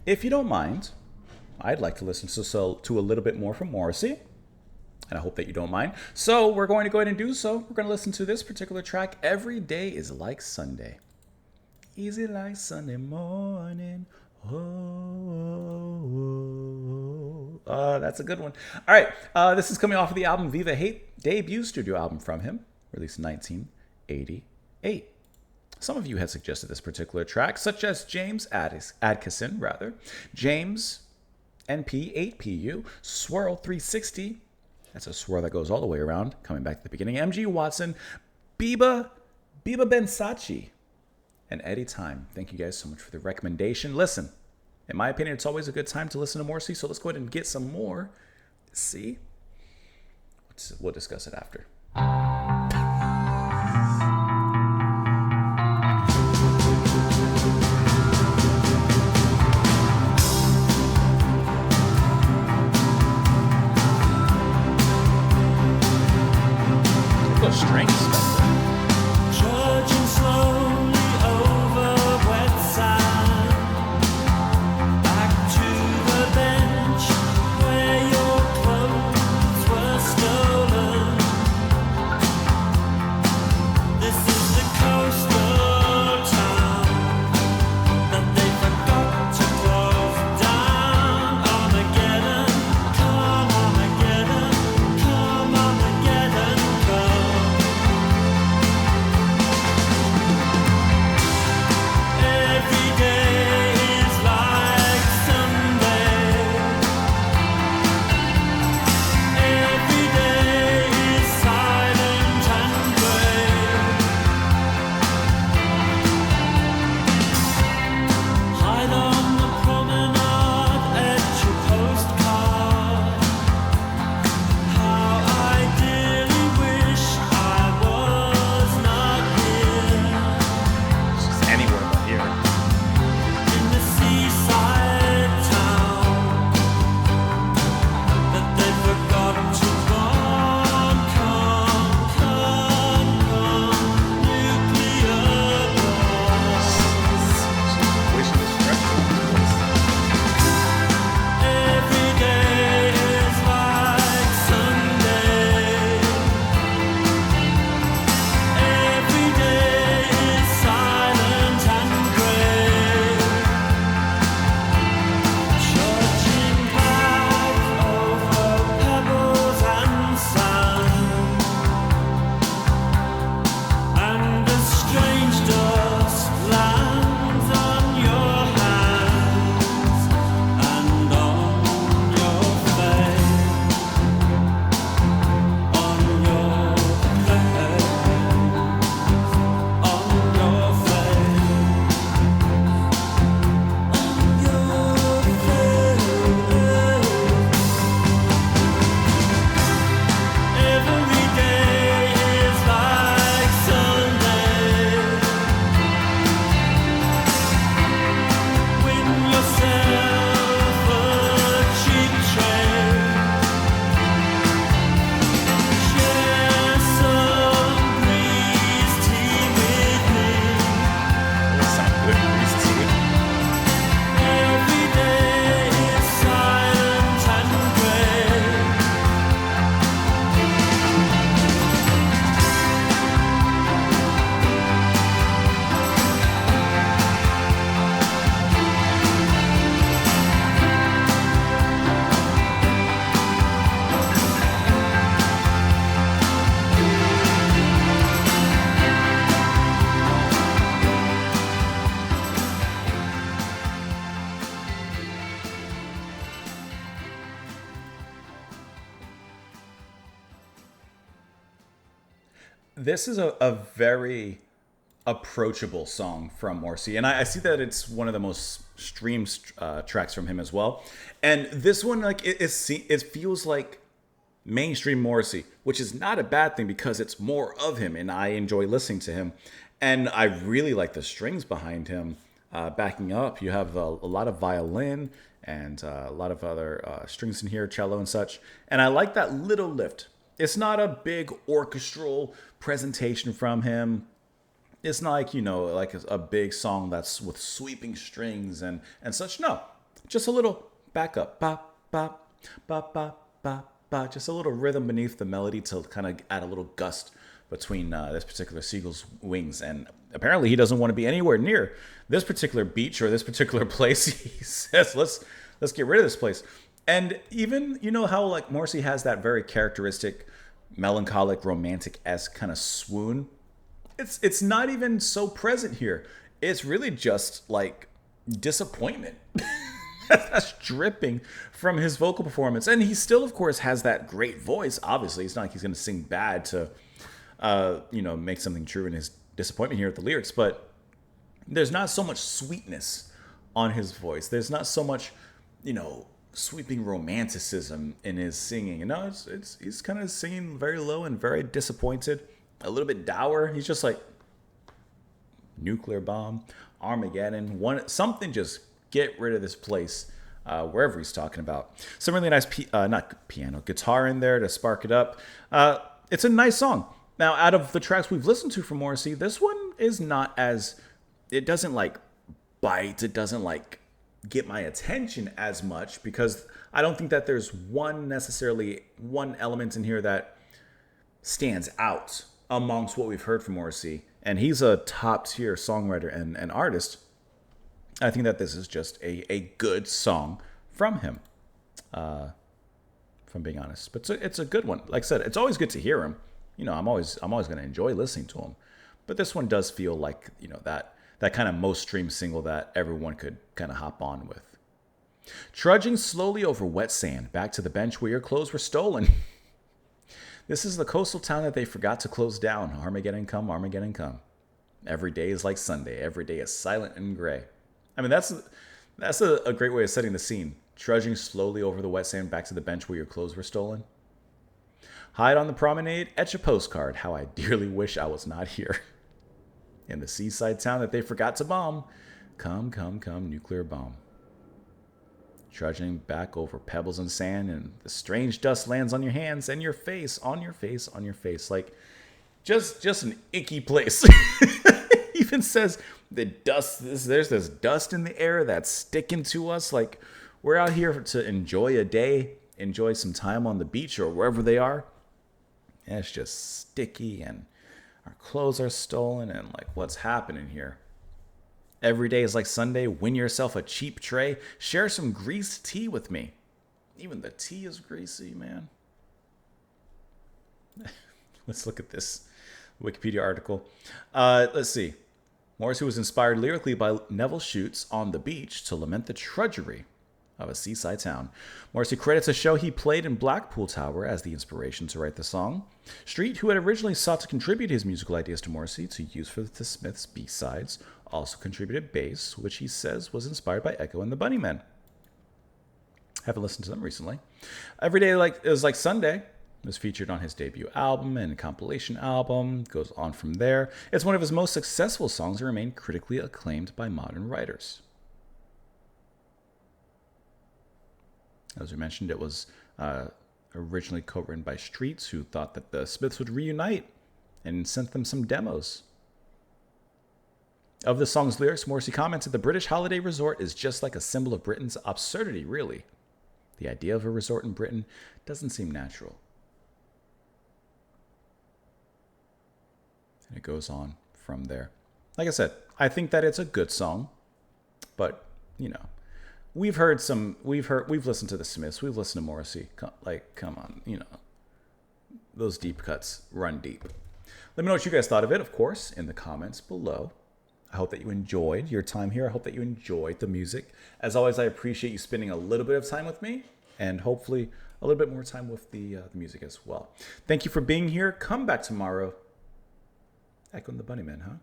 If you don't mind, I'd like to listen to a little bit more from Morrissey, and I hope that you don't mind. So we're going to go ahead and do so. We're going to listen to this particular track, Every Day is Like Sunday. Easy like Sunday morning. That's a good one. All right, this is coming off of the album Viva Hate, debut studio album from him, released in 1988. Some of you had suggested this particular track, such as James Adkison, James NP8PU, Swirl 360. That's a swirl that goes all the way around, coming back to the beginning. MG Watson, Biba Bensachi, and Eddie Time. Thank you guys so much for the recommendation. Listen, in my opinion, it's always a good time to listen to Morrissey, so let's go ahead and get some more. See? We'll discuss it after. Strengths. Trudging slowly over wet sand, back to the bench where your clothes were stolen. This is the coastal town that they forgot to close down. Armageddon, come Armageddon, come Armageddon, come. Every day is like Sunday. Every day is silent and gray. Hide on the promenade, etch a postcard. How I dearly wish I was not here. Just anywhere but here. In the seaside town that they forgot to bomb, come, nuclear bombs. Wishing this fresh. Every day is like Sunday. Every day is silent and gray. Trudging back over pebbles and sand, and a strange dust lands on your hands and on your face, on your face, on your Every day is like Sunday. Win yourself a cheap train. Share some breeze tea with me. Sound good. Please see it. Every day is silent and gray. This is a very approachable song from Morrissey, and I see that it's one of the most streamed tracks from him as well. And this one, like, it feels like mainstream Morrissey, which is not a bad thing because it's more of him, and I enjoy listening to him. And I really like the strings behind him backing up. You have a lot of violin and a lot of other strings in here, cello and such. And I like that little lift. It's not a big orchestral presentation from him. It's not like, like a big song that's with sweeping strings and such. No, just a little backup, ba ba ba ba ba ba, just a little rhythm beneath the melody to kind of add a little gust between this particular seagull's wings. And apparently he doesn't want to be anywhere near this particular beach or this particular place. He says, let's get rid of this place. And even, you know how like Morrissey has that very characteristic melancholic, romantic-esque kind of swoon. It's not even so present here. It's really just like disappointment. That's dripping from his vocal performance. And he still, of course, has that great voice. Obviously, it's not like he's going to sing bad to, make something true in his disappointment here with the lyrics. But there's not so much sweetness on his voice. There's not so much, sweeping romanticism in his singing. He's kind of singing very low and very disappointed, a little bit dour. He's just like nuclear bomb, Armageddon, something just get rid of this place, wherever he's talking about. Some really nice, guitar in there to spark it up. It's a nice song. Now, out of the tracks we've listened to from Morrissey, this one is not it doesn't like bite. It doesn't like get my attention as much because I don't think that there's one element in here that stands out amongst what we've heard from Morrissey. And he's a top tier songwriter and artist. I think that this is just a good song from him, if I'm being honest. But it's a good one. Like I said, it's always good to hear him. I'm always going to enjoy listening to him. But this one does feel like, that kind of most streamed single that everyone could kind of hop on with. Trudging slowly over wet sand, back to the bench where your clothes were stolen. This is the coastal town that they forgot to close down. Armageddon come, Armageddon come. Every day is like Sunday. Every day is silent and gray. I mean, that's a great way of setting the scene. Trudging slowly over the wet sand, back to the bench where your clothes were stolen. Hide on the promenade, etch a postcard. How I dearly wish I was not here. In the seaside town that they forgot to bomb. Come, come, come, nuclear bomb. Trudging back over pebbles and sand, and the strange dust lands on your hands and your face, on your face, on your face. Like, just an icky place. Even says the dust, there's this dust in the air that's sticking to us. Like, we're out here to enjoy a day, enjoy some time on the beach or wherever they are. And it's just sticky and our clothes are stolen, and like, what's happening here? Every day is like Sunday. Win yourself a cheap tray. Share some greased tea with me. Even the tea is greasy, man. Let's look at this Wikipedia article. Let's see. Morrissey was inspired lyrically by Neville Shutes on the beach to lament the trudgery of a seaside town. Morrissey credits a show he played in Blackpool Tower as the inspiration to write the song. Street, who had originally sought to contribute his musical ideas to Morrissey to use for the Smiths' B-sides, also contributed bass, which he says was inspired by Echo and the Bunnymen. Haven't listened to them recently. Every Day is Like Sunday was featured on his debut album and compilation album. Goes on from there. It's one of his most successful songs and remained critically acclaimed by modern writers. As we mentioned, it was originally co-written by Streets, who thought that the Smiths would reunite and sent them some demos. Of the song's lyrics, Morrissey commented, "The British holiday resort is just like a symbol of Britain's absurdity, really. The idea of a resort in Britain doesn't seem natural." And it goes on from there. Like I said, I think that it's a good song, but, we've listened to the Smiths, we've listened to Morrissey. Come on, those deep cuts run deep. Let me know what you guys thought of it, of course, in the comments below. I hope that you enjoyed your time here. I hope that you enjoyed the music. As always, I appreciate you spending a little bit of time with me, and hopefully a little bit more time with the music as well. Thank you for being here. Come back tomorrow. Echo and the Bunnymen, huh?